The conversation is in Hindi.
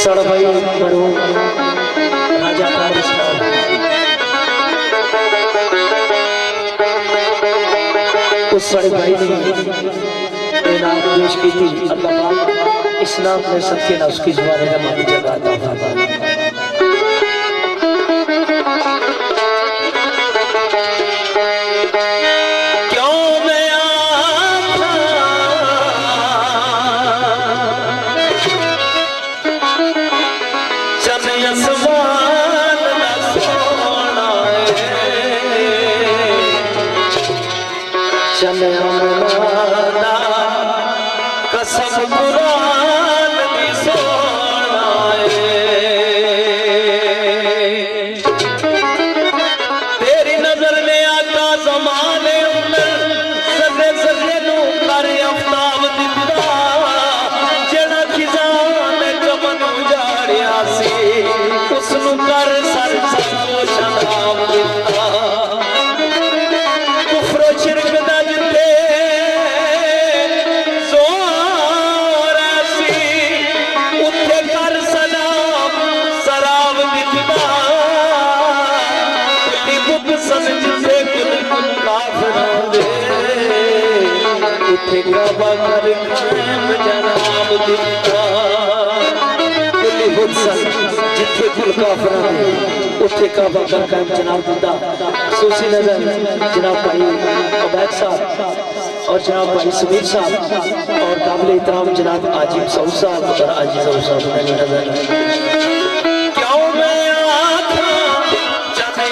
सड़भई करो राजा कमर साहब उस सड़भई ने नाम पेश की थी। अल्लाह इस नाम में सबके ना उसकी जुबान में मानी जगाता था। कसम कुरान की सोना तेरी नजर ने आका जमाने सजे सजे नू कर अफ्ताब दिता जेड़ा खिजान चमन उजाड़िया सी उसनू कर सर सो शराब दिता कुफर शिरक दा जिते काबा कर कायम जनाब दिता कुली हुसन जिथे कुल काफरा ने उथे काबा कर कायम जनाब दिता। सूसी नजर जनाब भाई अबैद साहब और जनाब भाई समीर साहब और काबिल एहतराम जनाब आजिम सऊद साहब और आजिम सऊद साहब ने नजर क्यों मैं आखा जाने